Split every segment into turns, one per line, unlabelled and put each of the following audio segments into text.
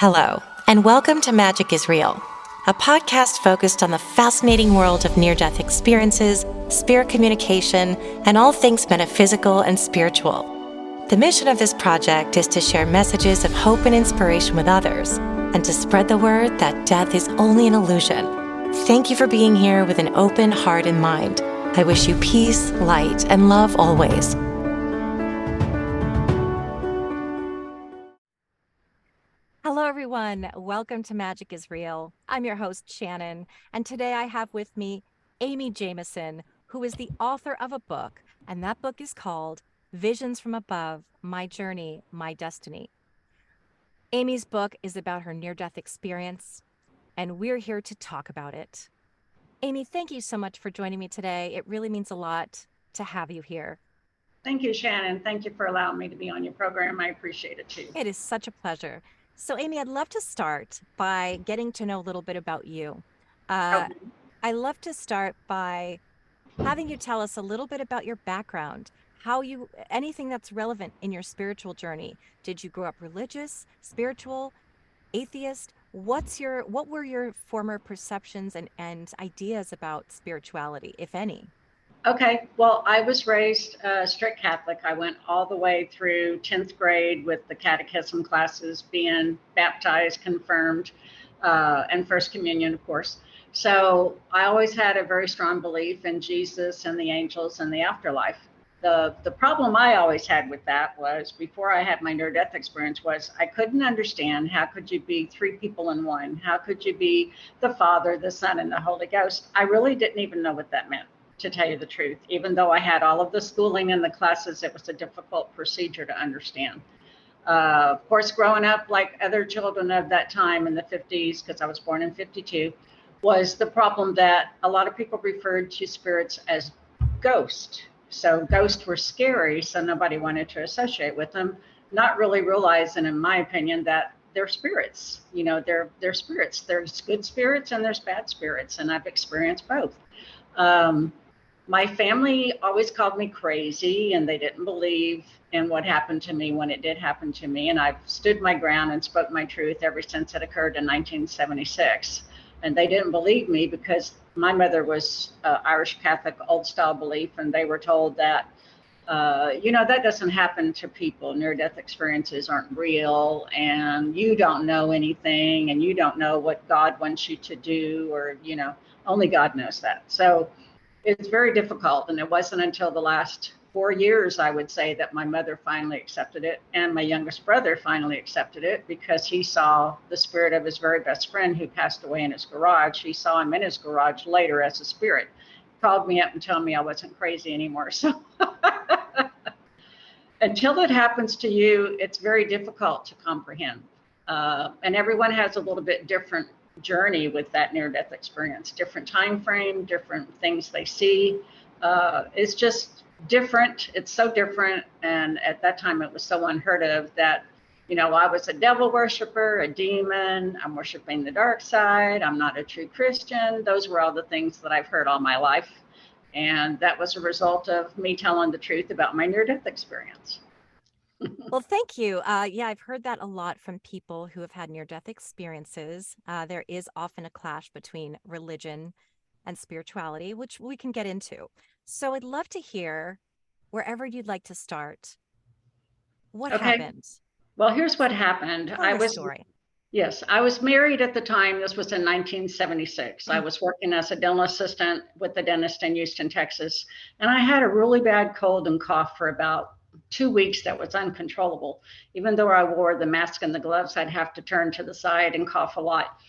Hello, and welcome to Magic is Real, a podcast focused on the fascinating world of near-death experiences, spirit communication, and all things metaphysical and spiritual. The mission of this project is to share messages of hope and inspiration with others, and to spread the word that death is only an illusion. Thank you for being here with an open heart and mind. I wish you peace, light, and love always. Hello, everyone. Welcome to Magic is Real. I'm your host, Shannon, and today I have with me Amy Jamison, who is the author of a book, and that book is called Visions from Above, My Journey, My Destiny. Amy's book is about her near-death experience, and we're here to talk about it. Amy, thank you so much for joining me today. It really means a lot to have you here.
Thank you, Shannon. Thank you for allowing me to be on your program. I appreciate it too.
It is such a pleasure. So, Amy, I'd love to start by getting to know a little bit about you.
Okay.
I love to start by having you tell us a little bit about your background, anything that's relevant in your spiritual journey. Did you grow up religious, spiritual, atheist? What were your former perceptions and ideas about spirituality, if any?
Okay. Well, I was raised strict Catholic. I went all the way through 10th grade with the catechism classes, being baptized, confirmed, and First Communion, of course. So I always had a very strong belief in Jesus and the angels and the afterlife. The problem I always had with that was, before I had my near-death experience, was I couldn't understand, how could you be three people in one? How could you be the Father, the Son, and the Holy Ghost? I really didn't even know what that meant, to tell you the truth. Even though I had all of the schooling and the classes, it was a difficult procedure to understand. Of course, growing up like other children of that time in the 50s, because I was born in 52, was the problem that a lot of people referred to spirits as ghosts. So ghosts were scary, so nobody wanted to associate with them, not really realizing, in my opinion, that they're spirits. You know, they're spirits. There's good spirits and there's bad spirits, and I've experienced both. My family always called me crazy, and they didn't believe in what happened to me when it did happen to me. And I've stood my ground and spoke my truth ever since it occurred in 1976. And they didn't believe me because my mother was Irish Catholic, old style belief, and they were told that, that doesn't happen to people. Near-death experiences aren't real, and you don't know anything, and you don't know what God wants you to do, or, only God knows that. So it's very difficult. And it wasn't until the last 4 years, I would say, that my mother finally accepted it. And my youngest brother finally accepted it, because he saw the spirit of his very best friend who passed away in his garage. He saw him in his garage later as a spirit. He called me up and told me I wasn't crazy anymore. So until it happens to you, it's very difficult to comprehend. And everyone has a little bit different journey with that near-death experience, different time frame, different things they see. It's just different. It's so different. And at that time, it was so unheard of that, I was a devil worshiper, a demon. I'm worshiping the dark side. I'm not a true Christian. Those were all the things that I've heard all my life. And that was a result of me telling the truth about my near-death experience.
Well, thank you. Yeah, I've heard that a lot from people who have had near-death experiences. There is often a clash between religion and spirituality, which we can get into. So I'd love to hear, wherever you'd like to start, what happened?
Well, here's what happened.
Story.
Yes, I was married at the time. This was in 1976. I was working as a dental assistant with the dentist in Houston, Texas. And I had a really bad cold and cough for about 2 weeks that was uncontrollable. Even though I wore the mask and the gloves, I'd have to turn to the side and cough a lot.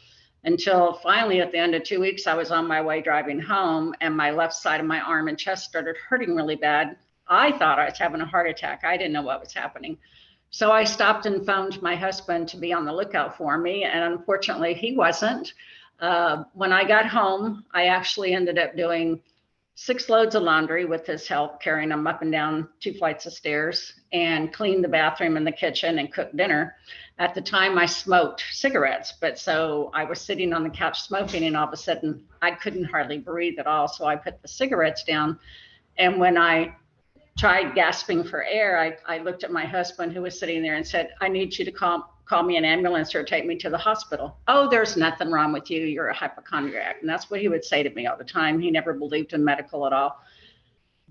Until finally, at the end of 2 weeks, I was on my way driving home, and my left side of my arm and chest started hurting really bad. I thought I was having a heart attack. I didn't know what was happening. So I stopped and phoned my husband to be on the lookout for me. And unfortunately, he wasn't. When I got home, I actually ended up doing 6 loads of laundry with his help, carrying them up and down 2 flights of stairs, and cleaned the bathroom and the kitchen and cooked dinner. At the time, I smoked cigarettes, but so I was sitting on the couch smoking, and all of a sudden I couldn't hardly breathe at all. So I put the cigarettes down. And when I tried gasping for air, I looked at my husband, who was sitting there, and said, I need you to call call me an ambulance or take me to the hospital. Oh, there's nothing wrong with you. You're a hypochondriac. And that's what he would say to me all the time. He never believed in medical at all.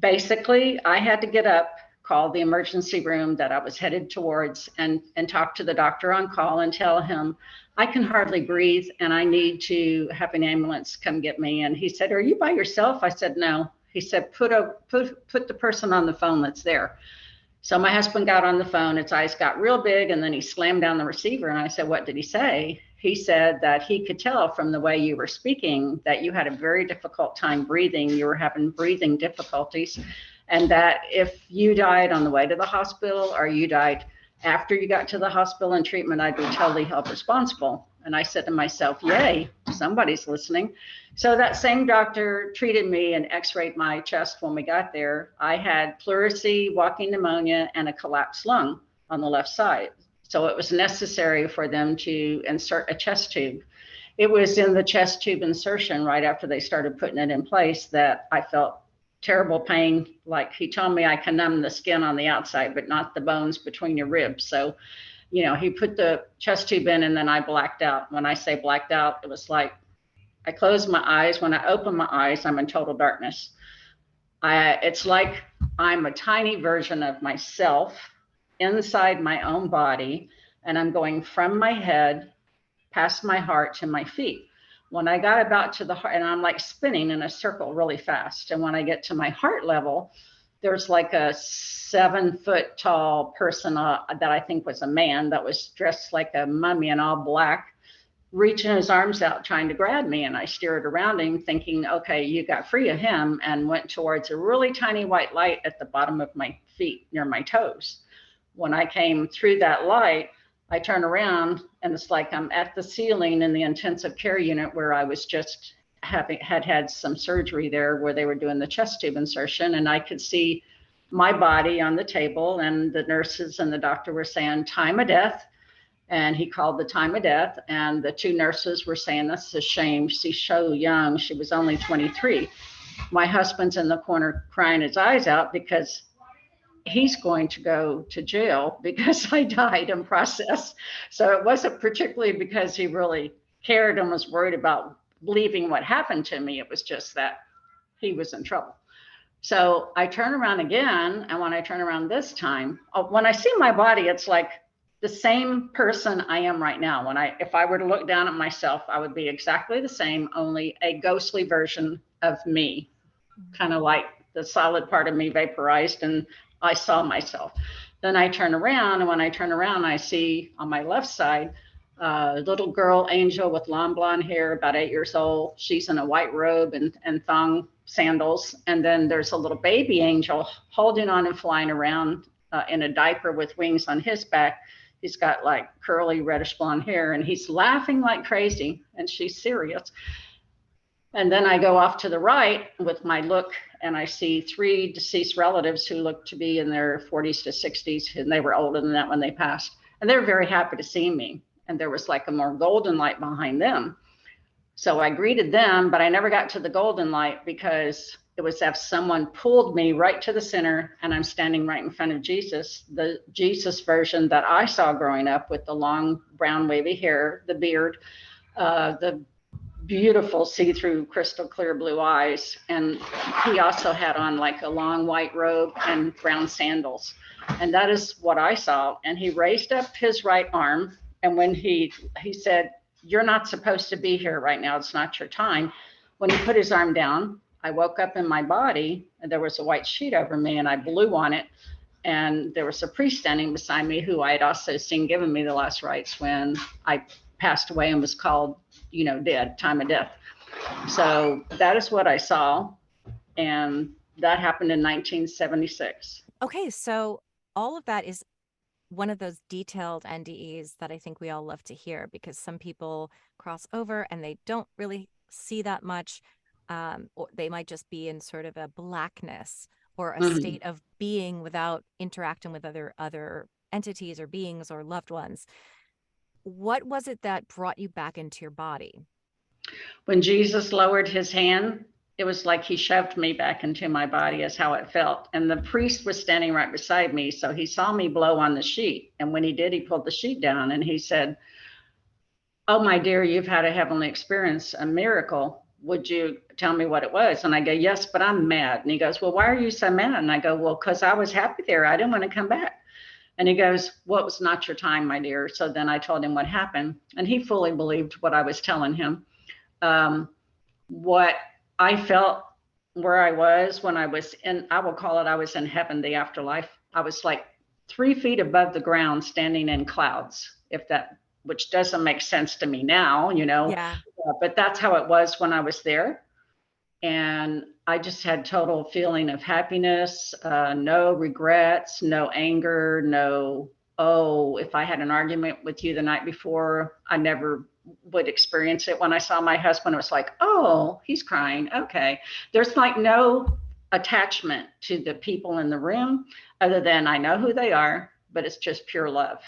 Basically, I had to get up, call the emergency room that I was headed towards, and talk to the doctor on call and tell him, I can hardly breathe and I need to have an ambulance come get me. And he said, are you by yourself? I said, no. He said, put the person on the phone that's there. So my husband got on the phone, his eyes got real big, and then he slammed down the receiver. And I said, what did he say? He said that he could tell from the way you were speaking that you had a very difficult time breathing. You were having breathing difficulties. And that if you died on the way to the hospital or you died after you got to the hospital and treatment, I'd be totally held responsible. And I said to myself, yay, somebody's listening. So that same doctor treated me and x-rayed my chest when we got there. I had pleurisy, walking pneumonia, and a collapsed lung on the left side. So it was necessary for them to insert a chest tube. It was in the chest tube insertion right after they started putting it in place that I felt terrible pain. Like he told me I can numb the skin on the outside, but not the bones between your ribs. So he put the chest tube in and then I blacked out. When I say blacked out, it was like I closed my eyes. When I open my eyes, I'm in total darkness. It's like I'm a tiny version of myself inside my own body, and I'm going from my head past my heart to my feet. When I got about to the heart, and I'm like spinning in a circle really fast. And when I get to my heart level, there's like a 7-foot tall person that I think was a man that was dressed like a mummy in all black, reaching his arms out, trying to grab me. And I stared around him thinking, okay, you got free of him, and went towards a really tiny white light at the bottom of my feet near my toes. When I came through that light, I turn around and it's like I'm at the ceiling in the intensive care unit where I was just had some surgery there where they were doing the chest tube insertion, and I could see my body on the table, and the nurses and the doctor were saying time of death, and he called the time of death, and the two nurses were saying, that's a shame, she's so young, she was only 23. My husband's in the corner crying his eyes out because he's going to go to jail because I died in process. So it wasn't particularly because he really cared and was worried about believing what happened to me. It was just that he was in trouble. So I turn around again. And when I turn around this time, when I see my body, it's like the same person I am right now. If I were to look down at myself, I would be exactly the same, only a ghostly version of me, kind of like the solid part of me vaporized and I saw myself. Then I turn around, and when I turn around, I see on my left side a little girl angel with long blonde hair, about 8 years old. She's in a white robe and thong sandals. And then there's a little baby angel holding on and flying around in a diaper with wings on his back. He's got like curly reddish blonde hair, and he's laughing like crazy, and she's serious. And then I go off to the right with my look, and I see 3 deceased relatives who look to be in their 40s to 60s, and they were older than that when they passed. And they were very happy to see me. And there was like a more golden light behind them. So I greeted them, but I never got to the golden light because it was as someone pulled me right to the center, and I'm standing right in front of Jesus, the Jesus version that I saw growing up, with the long brown wavy hair, the beard, the beautiful see-through crystal clear blue eyes, and he also had on like a long white robe and brown sandals, and that is what I saw. And he raised up his right arm, and when he said, you're not supposed to be here right now, it's not your time. When he put his arm down, I woke up in my body, and there was a white sheet over me, and I blew on it, and there was a priest standing beside me who I had also seen giving me the last rites when I passed away and was called dead, time of death. So that is what I saw. And that happened in 1976.
Okay, so all of that is one of those detailed NDEs that I think we all love to hear, because some people cross over and they don't really see that much. Or they might just be in sort of a blackness or a state of being without interacting with other entities or beings or loved ones. What was it that brought you back into your body?
When Jesus lowered his hand, it was like he shoved me back into my body, is how it felt. And the priest was standing right beside me. So he saw me blow on the sheet. And when he did, he pulled the sheet down and he said, "Oh, my dear, you've had a heavenly experience, a miracle. Would you tell me what it was?" And I go, "Yes, but I'm mad." And he goes, "Well, why are you so mad?" And I go, "Well, because I was happy there. I didn't want to come back." And he goes, "Well, it was not your time, my dear." So then I told him what happened. And he fully believed what I was telling him. Um, what I felt where I was when I was in, I will call it, I was in heaven, the afterlife. I was like 3 feet above the ground, standing in clouds, if that, which doesn't make sense to me now,
Yeah.
but that's how it was when I was there. And I just had total feeling of happiness, no regrets, no anger, no, oh, if I had an argument with you the night before, I never would experience it. When I saw my husband, it was like, oh, he's crying. Okay. There's like no attachment to the people in the room other than I know who they are, but it's just pure love.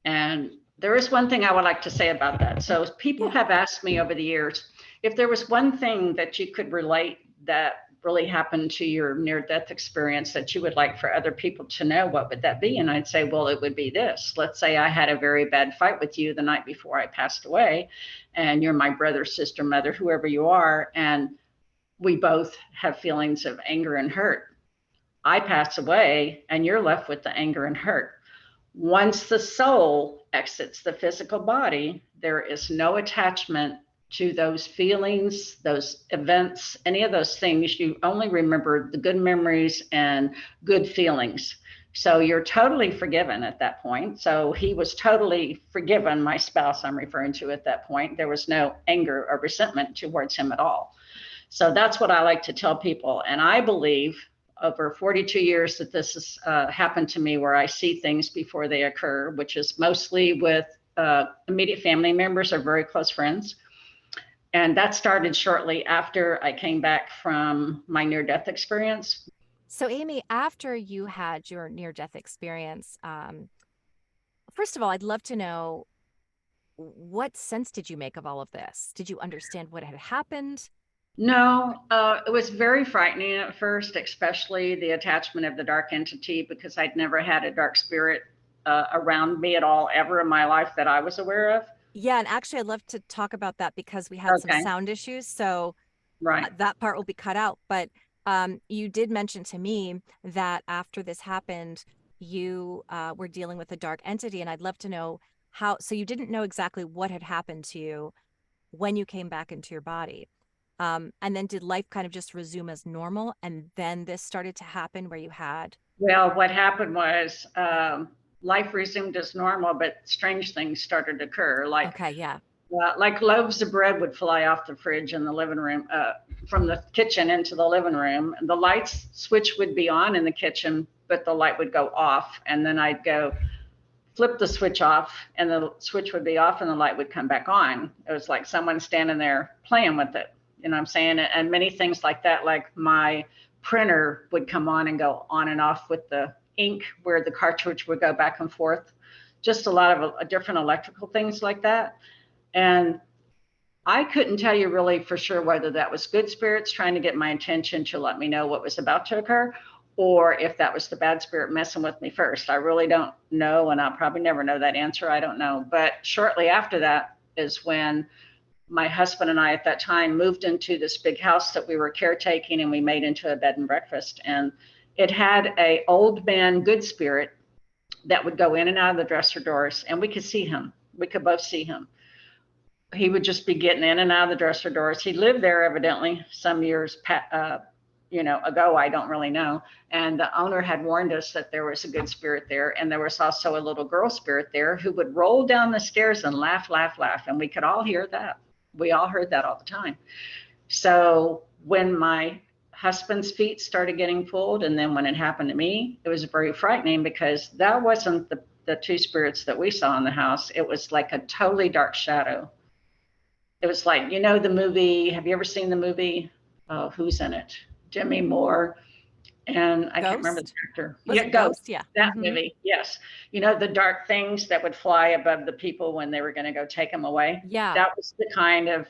And there is one thing I would like to say about that. So people
Yeah.
have asked me over the years, if there was one thing that you could relate that really happened to your near death experience that you would like for other people to know, what would that be? And I'd say, well, it would be this. Let's say I had a very bad fight with you the night before I passed away, and you're my brother, sister, mother, whoever you are, and we both have feelings of anger and hurt. I pass away, and you're left with the anger and hurt. Once the soul exits the physical body, there is no attachment to those feelings, those events, any of those things. You only remember the good memories and good feelings. So you're totally forgiven at that point. So he was totally forgiven, my spouse I'm referring to at that point. There was no anger or resentment towards him at all. So that's what I like to tell people. And I believe over 42 years that this has happened to me, where I see things before they occur, which is mostly with immediate family members or very close friends. And that started shortly after I came back from my near death experience.
So, Amy, after you had your near-death experience, first of all, I'd love to know what sense did you make of all of this? Did you understand what had happened?
No, it was very frightening at first, especially the attachment of the dark entity, because I'd never had a dark spirit around me at all ever in my life that I was aware of.
Yeah, and actually, I'd love to talk about that because we had some
Okay,
sound issues. So
right.
that part will be cut out. But you did mention to me that after this happened, you were dealing with a dark entity. And I'd love to know how. So you didn't know exactly what had happened to you when you came back into your body. And then did life kind of just resume as normal? And then this started to happen where you had.
Well, what happened was life resumed as normal, but strange things started to occur.
Okay, yeah.
Like loaves of bread would fly off the fridge in the living room, from the kitchen into the living room. The lights switch would be on in the kitchen, but the light would go off. And then I'd go flip the switch off, and the switch would be off and the light would come back on. It was like someone standing there playing with it. You know what I'm saying? And many things like that, like my printer would come on and go on and off with the ink where the cartridge would go back and forth. Just a lot of different electrical things like that. And I couldn't tell you really for sure whether that was good spirits trying to get my attention to let me know what was about to occur, or if that was the bad spirit messing with me first. I really don't know, and I'll probably never know that answer. I don't know. But shortly after that is when my husband and I at that time moved into this big house that we were caretaking, and we made into a bed and breakfast. And it had a old man good spirit that would go in and out of the dresser doors, and we could see him. We could both see him. He would just be getting in and out of the dresser doors. He lived there evidently some years ago. I don't really know. And the owner had warned us that there was a good spirit there, and there was also a little girl spirit there who would roll down the stairs and laugh, laugh, laugh, and we could all hear that. We all heard that all the time. So when my husband's feet started getting pulled, and then when it happened to me, it was very frightening, because that wasn't the two spirits that we saw in the house. It was like a totally dark shadow. It was like, the movie, have you ever seen the movie? Oh, who's in it? Demi Moore. And I can't remember the
Ghost?
actor.
Was
Yeah,
it
Ghost.
Ghost? Yeah.
That
Hmm.
movie. Yes. The dark things that would fly above the people when they were going to go take them away.
Yeah.
That was the kind of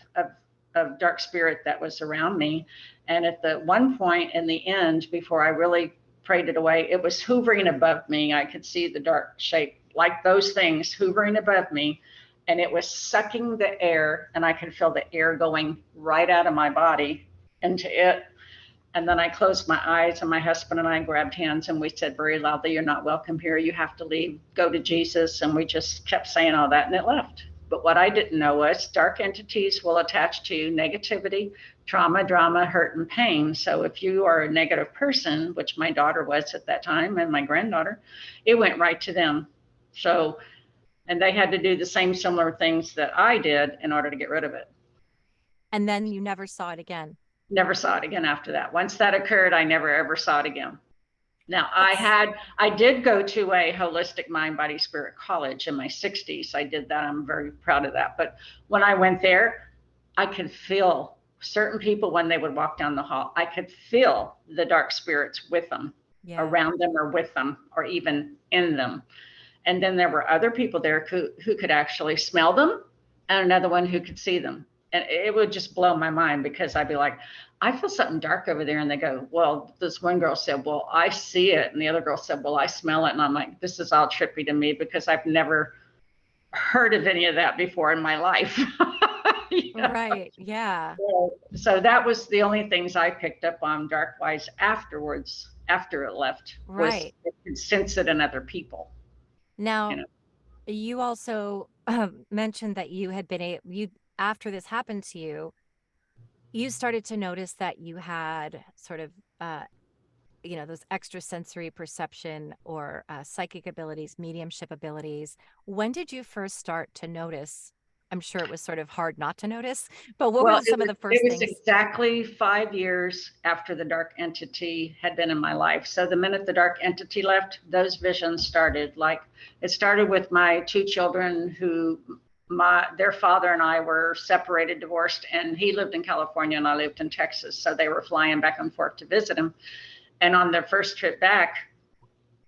of dark spirit that was around me. And at the one point in the end, before I really prayed it away, it was hovering above me. I could see the dark shape, like those things hovering above me. And it was sucking the air, and I could feel the air going right out of my body into it. And then I closed my eyes, and my husband and I grabbed hands, and we said very loudly, "You're not welcome here. You have to leave. Go to Jesus." And we just kept saying all that, and it left. But what I didn't know was dark entities will attach to negativity, trauma, drama, hurt, and pain. So if you are a negative person, which my daughter was at that time, and my granddaughter, it went right to them. So, and they had to do the same similar things that I did in order to get rid of it.
And then you never saw it again.
Never saw it again after that. Once that occurred, I never ever saw it again. Now,
That's
I did go to a holistic mind, body, spirit college in my 60s. I did that. I'm very proud of that. But when I went there, I could feel certain people when they would walk down the hall. I could feel the dark spirits with them,
yeah.
around them, or with them, or even in them. And then there were other people there who could actually smell them, and another one who could see them. And it would just blow my mind, because I'd be like, "I feel something dark over there." And they go, "Well," this one girl said, "Well, I see it." And the other girl said, "Well, I smell it." And I'm like, this is all trippy to me, because I've never heard of any of that before in my life. You know?
Right. Yeah.
So that was the only things I picked up on dark wise afterwards, after it left, was
Right.
it could sense it in other people, you
Now,
know.
you also mentioned that you had been you after this happened to you, you started to notice that you had sort of uh those extrasensory perception or psychic abilities, mediumship abilities. When did you first start to notice? I'm sure it was sort of hard not to notice, but what
Well,
were some of the
it
first
was
things?
exactly 5 years after the dark entity had been in my life. So the minute the dark entity left, those visions started. Like, it started with my two children, who their father and I were separated, divorced, and he lived in California and I lived in Texas. So they were flying back and forth to visit him. And on their first trip back,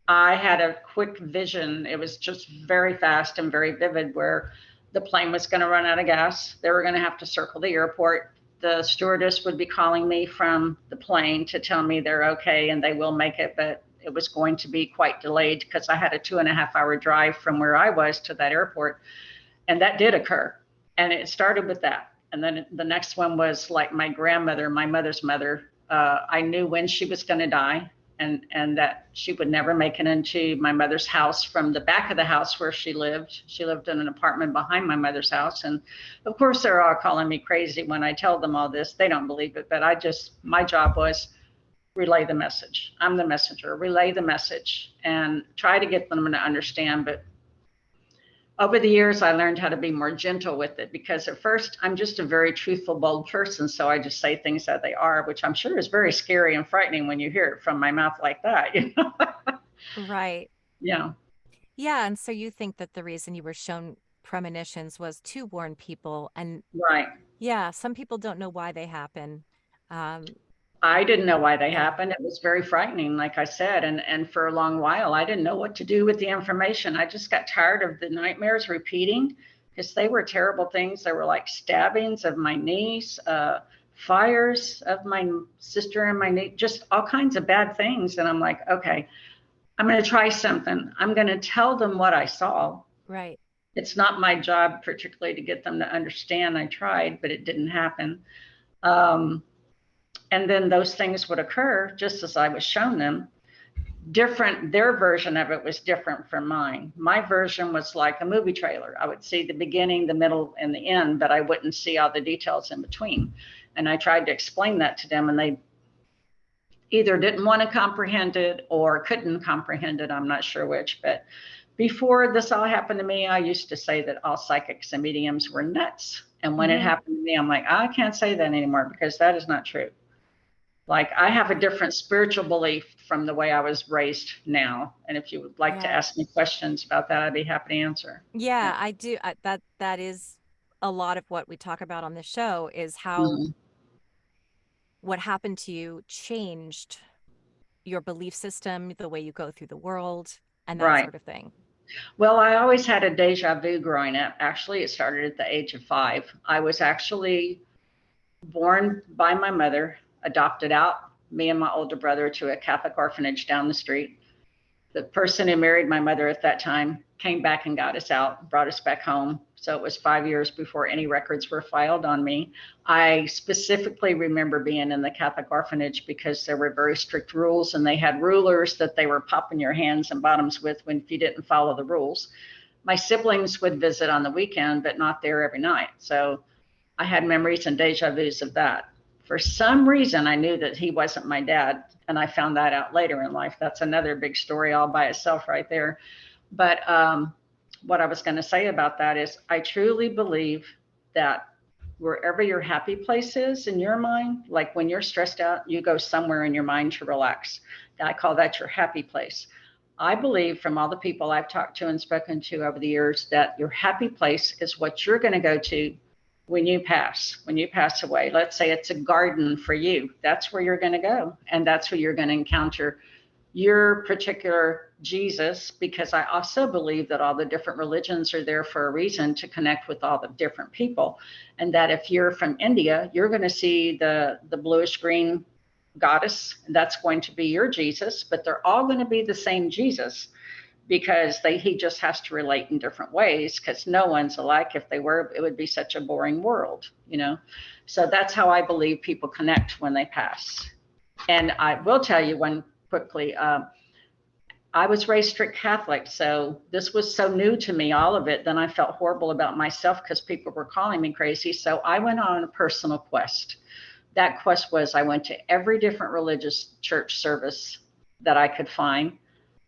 I had a quick vision. It was just very fast and very vivid, where the plane was going to run out of gas. They were going to have to circle the airport. The stewardess would be calling me from the plane to tell me they're okay and they will make it, but it was going to be quite delayed, because I had a 2.5 hour drive from where I was to that airport. And that did occur. And it started with that. And then the next one was like my grandmother, my mother's mother. I knew when she was going to die, and that she would never make it into my mother's house from the back of the house where she lived. She lived in an apartment behind my mother's house. And of course, they're all calling me crazy when I tell them all this. They don't believe it, but my job was relay the message. I'm the messenger, relay the message, and try to get them to understand. But over the years, I learned how to be more gentle with it, because at first I'm just a very truthful, bold person. So I just say things that they are, which I'm sure is very scary and frightening when you hear it from my mouth like that. You know?
Right.
Yeah.
Yeah. And so you think that the reason you were shown premonitions was to warn people. And
Right.
yeah, some people don't know why they happen. Um,
I didn't know why they
yeah.
happened. It was very frightening, like I said. And for a long while, I didn't know what to do with the information. I just got tired of the nightmares repeating, because they were terrible things. They were like stabbings of my niece, fires of my sister and my niece, just all kinds of bad things. And I'm like, okay, I'm going to try something. I'm going to tell them what I saw.
Right.
It's not my job particularly to get them to understand. I tried, but it didn't happen. Um, and then those things would occur just as I was shown them. Different, their version of it was different from mine. My version was like a movie trailer. I would see the beginning, the middle, and the end, but I wouldn't see all the details in between. And I tried to explain that to them, and they either didn't want to comprehend it or couldn't comprehend it. I'm not sure which. But before this all happened to me, I used to say that all psychics and mediums were nuts. And when it
Hmm.
happened to me, I'm like, I can't say that anymore, because that is not true. Like, I have a different spiritual belief from the way I was raised now. And if you would like to
Yeah.
ask me questions about that, I'd be happy to answer. Yeah.
Yeah, I do. That is a lot of what we talk about on the show is how
Mhm.
what happened to you changed your belief system, the way you go through the world, and that
Right.
sort of thing.
Well, I always had a deja vu growing up. Actually, it started at the age of 5. I was actually born by my mother, adopted out, me and my older brother, to a Catholic orphanage down the street. The person who married my mother at that time came back and got us out, brought us back home. So it was 5 years before any records were filed on me. I specifically remember being in the Catholic orphanage because there were very strict rules, and they had rulers that they were popping your hands and bottoms with when if you didn't follow the rules. My siblings would visit on the weekend, but not there every night. So I had memories and deja vus of that. For some reason, I knew that he wasn't my dad, and I found that out later in life. That's another big story all by itself, right there. But what I was going to say about that is, I truly believe that wherever your happy place is in your mind, like when you're stressed out, you go somewhere in your mind to relax. I call that your happy place. I believe from all the people I've talked to and spoken to over the years that your happy place is what you're going to go to when you pass away. Let's say it's a garden for you. That's where you're going to go. And that's where you're going to encounter your particular Jesus, because I also believe that all the different religions are there for a reason, to connect with all the different people. And that if you're from India, you're going to see the bluish green goddess. That's going to be your Jesus, but they're all going to be the same Jesus, because he just has to relate in different ways, because no one's alike. If they were, it would be such a boring world. So that's how I believe people connect when they pass. And I will tell you one quickly. I was raised strict Catholic, so this was so new to me, all of it. Then I felt horrible about myself because people were calling me crazy. So I went on a personal quest. That quest was, I went to every different religious church service that I could find.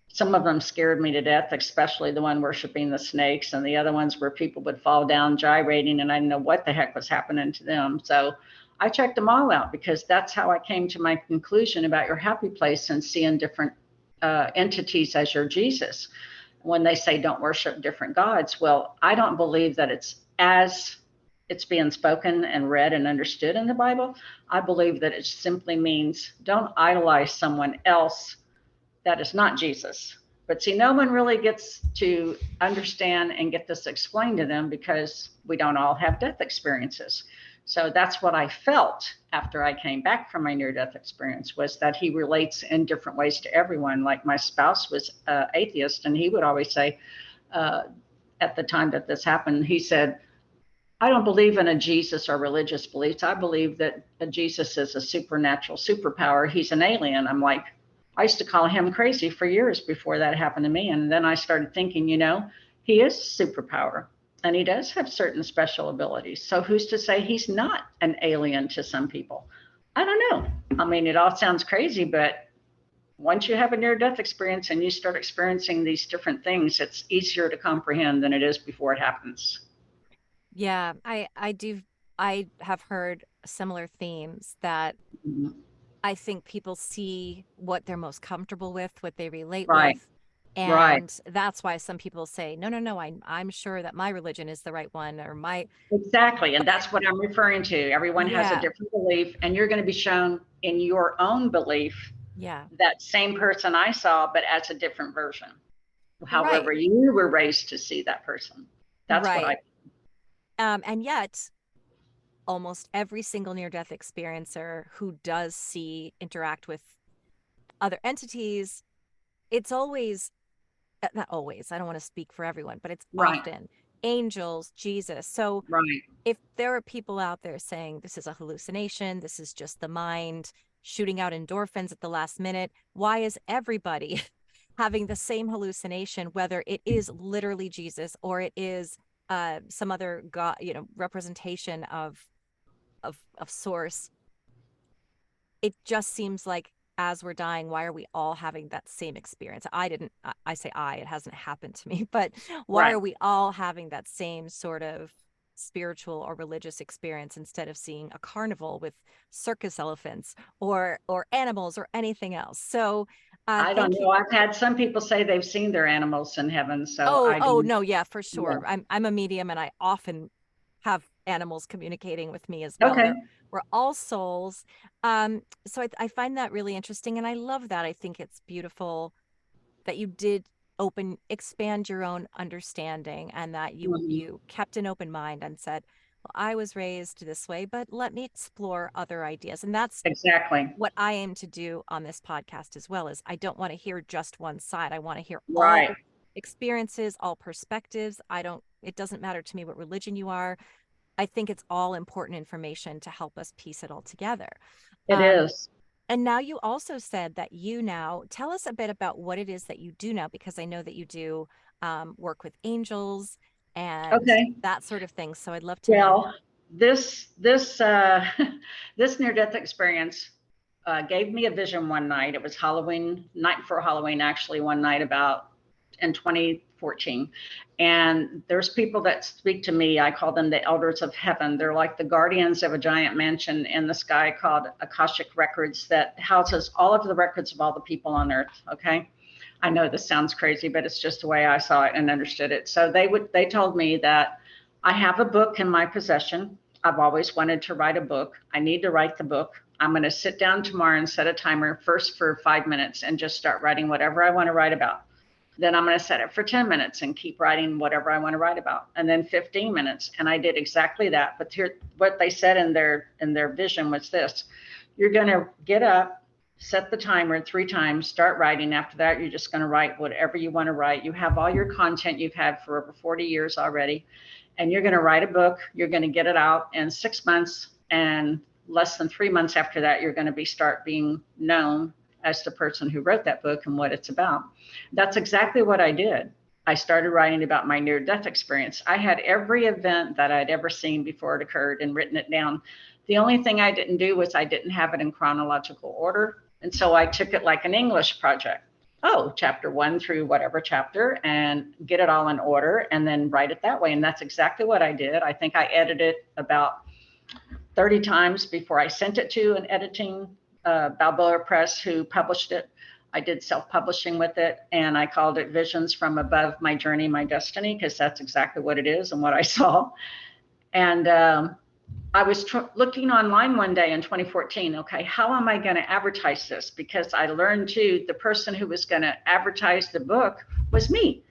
Some of them scared me to death, especially the one worshiping the snakes, and the other ones where people would fall down gyrating and I didn't know what the heck was happening to them. So I checked them all out, because that's how I came to my conclusion about your happy place and seeing different entities as your Jesus. When they say don't worship different gods, well, I don't believe that it's as it's being spoken and read and understood in the Bible. I believe that it simply means don't idolize someone else that is not Jesus. But see, no one really gets to understand and get this explained to them, because we don't all have death experiences. So that's what I felt after I came back from my near-death experience, was that he relates in different ways to everyone. Like my spouse was atheist, and he would always say, at the time that this happened, he said, I don't believe in a Jesus or religious beliefs. I believe that a Jesus is a supernatural superpower. He's an alien. I'm like, I used to call him crazy for years before that happened to me. And then I started thinking, he is a superpower, and he does have certain special abilities. So who's to say he's not an alien to some people? I don't know. I mean, it all sounds crazy, but once you have a near death experience and you start experiencing these different things, it's easier to comprehend than it is before it happens.
Yeah, I do. I have heard similar themes that
Mhm.
I think people see what they're most comfortable with, what they relate
Right,
with.
right.
And that's why some people say, no, no, no, I'm sure that my religion is the right one, or my,
Exactly. And that's what I'm referring to. Everyone has a
yeah,
different belief, and you're going to be shown in your own belief
yeah,
that same person I saw, but as a different version. However,
right,
you were raised to see that person. That's what I.
right. And yet almost every single near-death experiencer who does interact with other entities, it's always, not always, I don't want to speak for everyone, but it's
Right,
often angels, Jesus. So
right.
if there are people out there saying this is a hallucination, this is just the mind shooting out endorphins at the last minute, why is everybody having the same hallucination, whether it is literally Jesus or it is some other god, representation of source? It just seems like as we're dying, why are we all having that same experience? I didn't, I say it hasn't happened to me, but why
Right.
are we all having that same sort of spiritual or religious experience instead of seeing a carnival with circus elephants or animals or anything else? So
I don't
thank you.
know. I've had some people say they've seen their animals in heaven, so
Oh,
I
oh
don't.
no, yeah, for
Yeah.
sure. I'm a medium and I often have animals communicating with me as well.
Okay.
We're all souls. So I find that really interesting and I love that. I think it's beautiful that you did expand your own understanding and that you
Mhm.
you kept an open mind and said, well, I was raised this way, but let me explore other ideas. And that's
Exactly.
what I aim to do on this podcast as well. Is I don't want to hear just one side. I want to hear
Right.
all experiences, all perspectives. It doesn't matter to me what religion you are. I think it's all important information to help us piece it all together.
It
Um,
is.
and now you also said that you now tell us a bit about what it is that you do now, because I know that you do work with angels and
Okay.
that sort of thing. So I'd love to know.
Well, this this near-death experience gave me a vision one night. It was Halloween, night before Halloween, actually, one night about in 2014. And there's people that speak to me. I call them the elders of heaven. They're like the guardians of a giant mansion in the sky called Akashic Records that houses all of the records of all the people on earth. Okay. I know this sounds crazy, but it's just the way I saw it and understood it. So they told me that I have a book in my possession. I've always wanted to write a book. I need to write the book. I'm going to sit down tomorrow and set a timer first for 5 minutes and just start writing whatever I want to write about. Then I'm going to set it for 10 minutes and keep writing whatever I want to write about. And then 15 minutes. And I did exactly that. But here, what they said in their vision was this: you're going to get up, set the timer 3 times, start writing. After that, you're just going to write whatever you want to write. You have all your content you've had for over 40 years already. And you're going to write a book. You're going to get it out in 6 months. And less than 3 months after that, you're going to start being known as the person who wrote that book and what it's about. That's exactly what I did. I started writing about my near-death experience. I had every event that I'd ever seen before it occurred and written it down. The only thing I didn't do was I didn't have it in chronological order. And so I took it like an English project. Oh, chapter 1 through whatever chapter, and get it all in order and then write it that way. And that's exactly what I did. I think I edited about 30 times before I sent it to an editing Balboa Press, who published it. I did self-publishing with it, and I called it Visions from Above, My Journey, My Destiny, because that's exactly what it is and what I saw. And I was looking online one day in 2014. Okay, how am I going to advertise this? Because I learned too, the person who was going to advertise the book was me,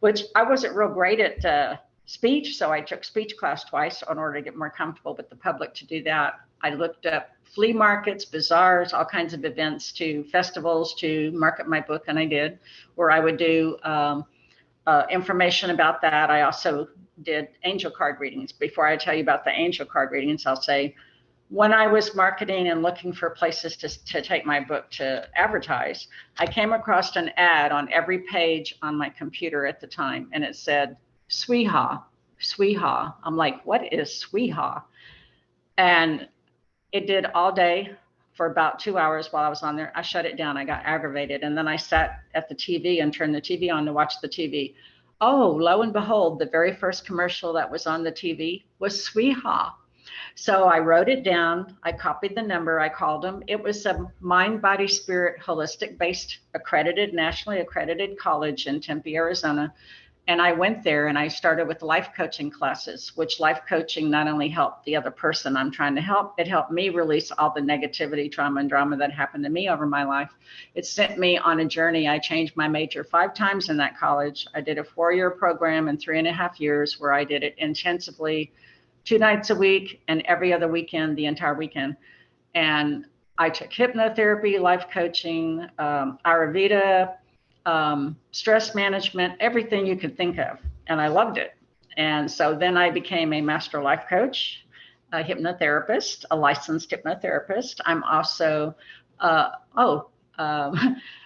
which I wasn't real great at speech. So I took speech class twice in order to get more comfortable with the public to do that. I looked up flea markets, bazaars, all kinds of events, to festivals to market my book, and I did, where I would do information about that. I also did angel card readings. Before I tell you about the angel card readings, I'll say, when I was marketing and looking for places to take my book to advertise, I came across an ad on every page on my computer at the time, and it said, Sweeha, Sweeha. I'm like, what is Sweeha? And it did all day for about 2 hours while I was on there. I shut it down. I got aggravated. And then I sat at the TV and turned the TV on to watch the TV. Oh, lo and behold, the very first commercial that was on the TV was Sweeha. So I wrote it down. I copied the number. I called them. It was a mind, body, spirit, holistic based, accredited, nationally accredited college in Tempe, Arizona. And I went there and I started with life coaching classes, which life coaching not only helped the other person I'm trying to help, it helped me release all the negativity, trauma, and drama that happened to me over my life. It sent me on a journey. I changed my major 5 times in that college. I did a 4-year program in 3.5 years where I did it intensively, 2 nights a week and every other weekend, the entire weekend. And I took hypnotherapy, life coaching, Ayurveda, stress management, everything you could think of. And I loved it. And so then I became a master life coach, a hypnotherapist, a licensed hypnotherapist. I'm also,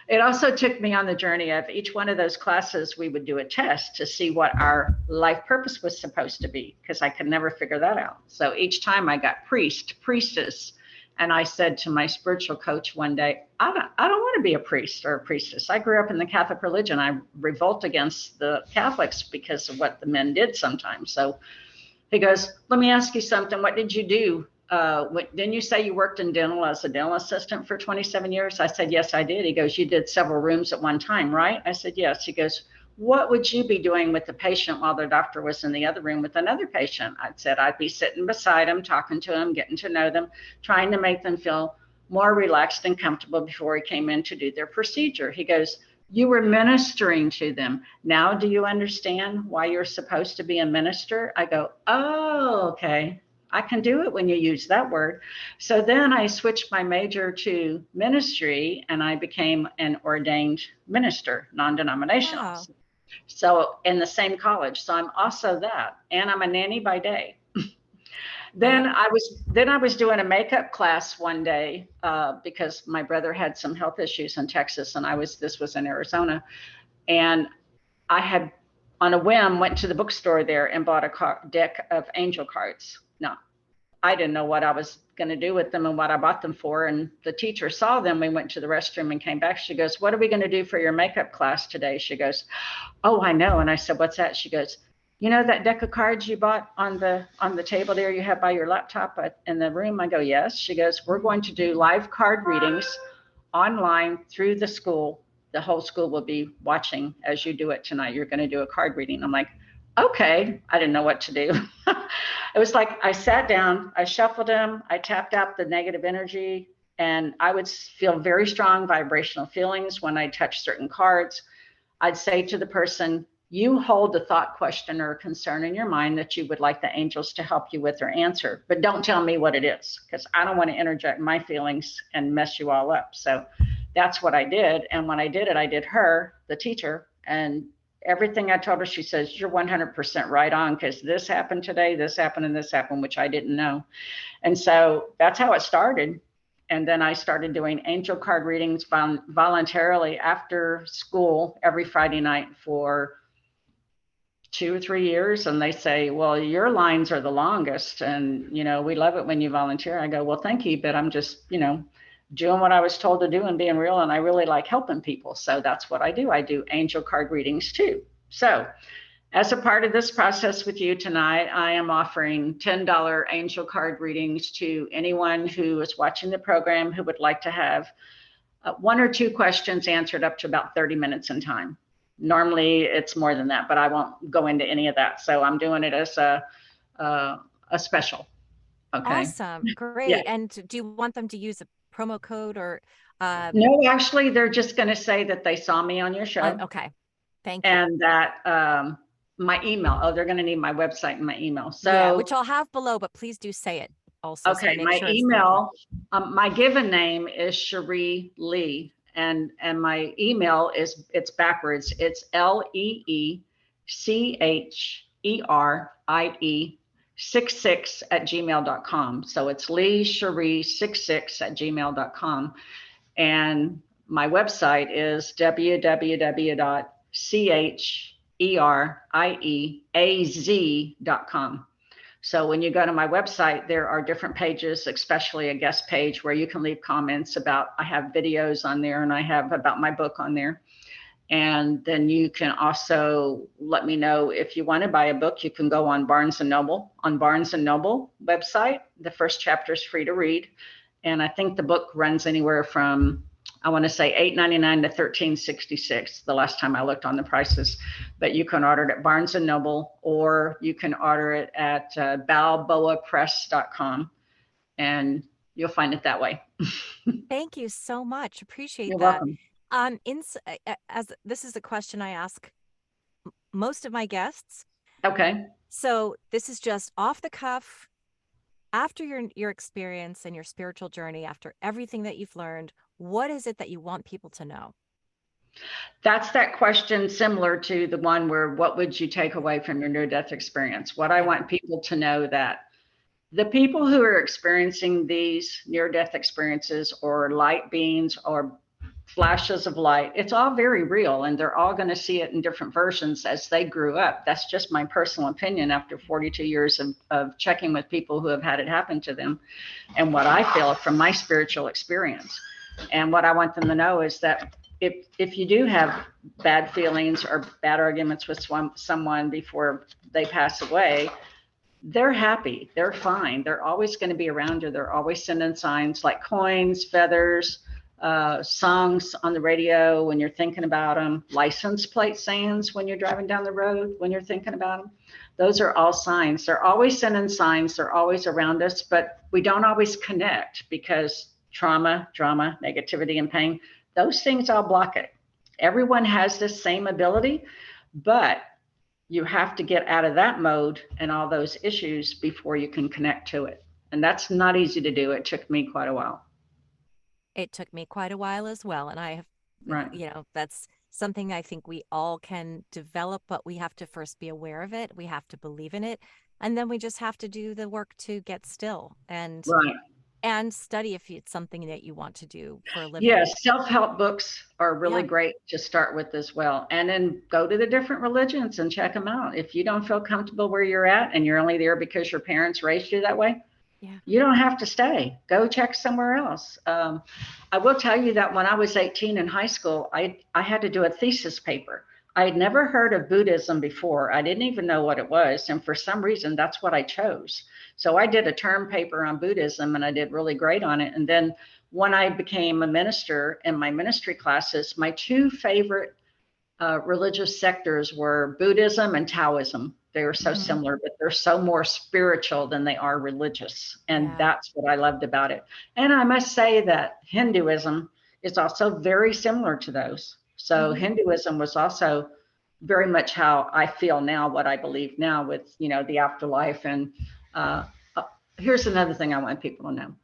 it also took me on the journey of each one of those classes. We would do a test to see what our life purpose was supposed to be, because I could never figure that out. So each time I got priest, priestess. And I said to my spiritual coach one day, I don't want to be a priest or a priestess. I grew up in the Catholic religion. I revolt against the Catholics because of what the men did sometimes. So he goes, let me ask you something. What did you do? Didn't you say you worked in dental as a dental assistant for 27 years? I said, yes, I did. He goes, you did several rooms at one time, right? I said, yes. He goes, what would you be doing with the patient while the doctor was in the other room with another patient? I said, I'd be sitting beside him, talking to him, getting to know them, trying to make them feel more relaxed and comfortable before he came in to do their procedure. He goes, You were ministering to them. Now, do you understand why you're supposed to be a minister? I go, oh, okay. I can do it when you use that word. So then I switched my major to ministry and I became an ordained minister, non-denominational.
Wow.
So in the same college. So I'm also that. And I'm a nanny by day.
Wow.
Then I was doing a makeup class one day because my brother had some health issues in Texas, and this was in Arizona, and I had on a whim went to the bookstore there and bought a deck of angel cards. No, I didn't know what I was going to do with them and what I bought them for. And the teacher saw them. We went to the restroom and came back. She goes, "What are we going to do for your makeup class today?" She goes, "Oh, I know." And I said, "What's that?" She goes, "You know that deck of cards you bought on the table there you have by your laptop in the room?" I go, "Yes." She goes, "We're going to do live card readings online through the school. The whole school will be watching as you do it tonight. You're going to do a card reading." I'm like, "Okay." I didn't know what to do. It was like I sat down, I shuffled them, I tapped out the negative energy, and I would feel very strong vibrational feelings when I touched certain cards. I'd say to the person, "You hold the thought, question, or concern in your mind that you would like the angels to help you with or answer, but don't tell me what it is, because I don't want to interject my feelings and mess you all up." So that's what I did. And when I did it, I did her, the teacher, and everything I told her, she says, "You're 100% right on, because this happened today, this happened, and this happened," which I didn't know. And so that's how it started. And then I started doing angel card readings voluntarily after school every Friday night for 2 or 3 years. And they say, "Well, your lines are the longest. And, we love it when you volunteer." I go, "Well, thank you. But I'm just, doing what I was told to do and being real. And I really like helping people. So that's what I do. I do angel card readings too." So as a part of this process with you tonight, I am offering $10 angel card readings to anyone who is watching the program who would like to have one or two questions answered up to about 30 minutes in time. Normally it's more than that, but I won't go into any of that. So I'm doing it as a special. Okay.
Awesome.
Yeah.
Great. And do you want them to use a promo code or
No, actually, they're just going to say that they saw me on your show
okay. Thank you.
and that my email. Oh, they're going to need my website and my email.
Yeah,
So
which I'll have below, but please do say it also so we
okay,
make
my
sure it's the right one.
email, my given name is Cherie Lee, and my email it's backwards. It's LEECHERIE 66 @gmail.com. So it's Lee Cherie 66 @gmail.com, and my website is www.CHERIEAZ.com. So when you go to my website, there are different pages, especially a guest page where you can leave comments about, I have videos on there and I have about my book on there. And then you can also let me know if you want to buy a book. You can go on Barnes and Noble. On Barnes and Noble website, the first chapter is free to read. And I think the book runs anywhere from, I want to say $8.99 to $13.66 the last time I looked on the prices. But you can order it at Barnes and Noble, or you can order it at balboapress.com, and you'll find it that way.
Thank you so much. Appreciate
You're
that.
welcome.
As this is a question I ask most of my guests.
Okay.
So this is just off the cuff. After your experience and your spiritual journey, after everything that you've learned, what is it that you want people to know?
That's that question similar to the one where, what would you take away from your near-death experience? What I want people to know, that the people who are experiencing these near-death experiences or light beings or flashes of light, it's all very real, and they're all going to see it in different versions as they grew up. That's just my personal opinion after 42 years of checking with people who have had it happen to them, and what I feel from my spiritual experience. And what I want them to know is that if you do have bad feelings or bad arguments with someone before they pass away, they're happy, they're fine, they're always going to be around you. They're always sending signs like coins, feathers, songs on the radio when you're thinking about them, license plate signs when you're driving down the road when you're thinking about them. Those are all signs. They're always sending signs. They're always around us, but we don't always connect because trauma, drama, negativity, and pain, those things all block it. everyone has this same ability, but you have to get out of that mode and all those issues before you can connect to it. And that's not easy to do. It took me quite a while.
It took me quite a while as well. And I have,
Right.
that's something I think we all can develop, but we have to first be aware of it. We have to believe in it. And then we just have to do the work to get still
Right.
and study if it's something that you want to do for a living.
Yes, self-help books are really
Yeah.
great to start with as well. And then go to the different religions and check them out. If you don't feel comfortable where you're at and you're only there because your parents raised you that way,
Yeah.
you don't have to stay. Go check somewhere else. I will tell you that when I was 18 in high school, I had to do a thesis paper. I had never heard of Buddhism before. I didn't even know what it was. And for some reason, that's what I chose. So I did a term paper on Buddhism and I did really great on it. And then when I became a minister in my ministry classes, my two favorite religious sectors were Buddhism and Taoism. They were so
Hmm.
similar, but they're so more spiritual than they are religious. And
Yeah.
that's what I loved about it. And I must say that Hinduism is also very similar to those. So
Hmm.
Hinduism was also very much how I feel now, what I believe now with, the afterlife. And uh, uh, here's another thing I want people to know.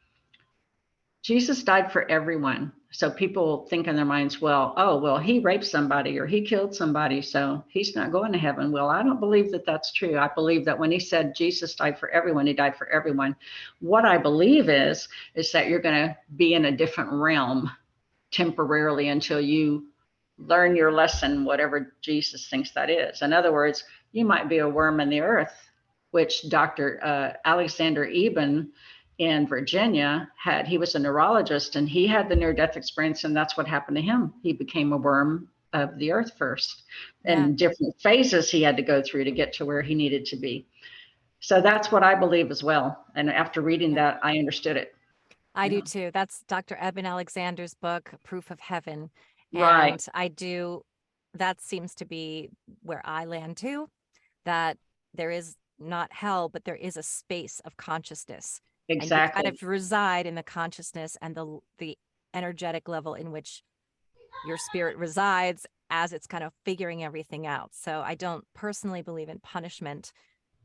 Jesus died for everyone. So people think in their minds, well, oh, well, he raped somebody or he killed somebody, so he's not going to heaven. Well, I don't believe that that's true. I believe that when he said Jesus died for everyone, he died for everyone. What I believe is that you're going to be in a different realm temporarily until you learn your lesson, whatever Jesus thinks that is. In other words, you might be a worm in the earth, which Dr. Alexander Eben in Virginia had. He was a neurologist and he had the near death experience, and that's what happened to him. He became a worm of the earth first,
Yeah.
and different phases he had to go through to get to where he needed to be. So that's what I believe as well. And after reading
Yeah.
that, I understood it.
I do
Yeah.
too. That's Dr. Eben Alexander's book, Proof of Heaven.
Right.
And that seems to be where I land too, that there is not hell, but there is a space of consciousness. And you kind
Exactly.
of reside in the consciousness and the energetic level in which your spirit resides as it's kind of figuring everything out. So I don't personally believe in punishment,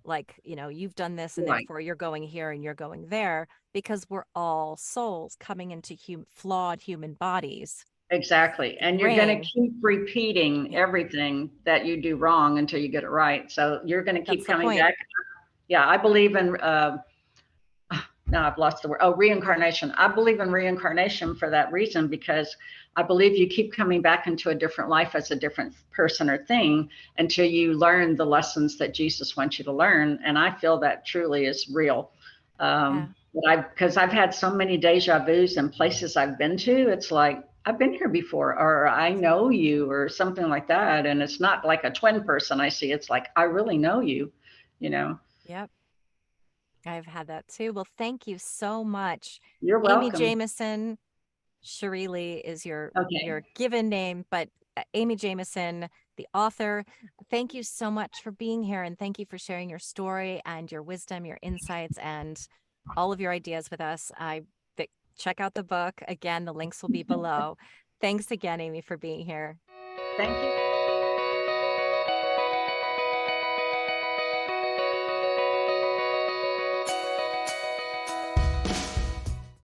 like, you've done this and
Right.
therefore you're going here and you're going there, because we're all souls coming into flawed human bodies,
Exactly. And you're going to
fraying.
keep repeating
Yeah,
everything that you do wrong until you get it right. So you're going to
that's
keep
the
coming
point.
back. Yeah, I believe in, now I've lost the word. Oh, reincarnation. I believe in reincarnation for that reason, because I believe you keep coming back into a different life as a different person or thing until you learn the lessons that Jesus wants you to learn. And I feel that truly is real.
Yeah.
Because I've had so many deja vus and places I've been to, it's like, I've been here before, or I know you, or something like that. And it's not like a twin person I see. It's like, I really know you, you know.
Yep. I've had that too. Well, thank you so much.
You're
Amy
welcome.
Jamison, Cherie Lee is your
Okay.
given name, but Amy Jamison, the author, thank you so much for being here and thank you for sharing your story and your wisdom, your insights, and all of your ideas with us. Check out the book. Again, the links will be below. Thanks again, Amy, for being here.
Thank you.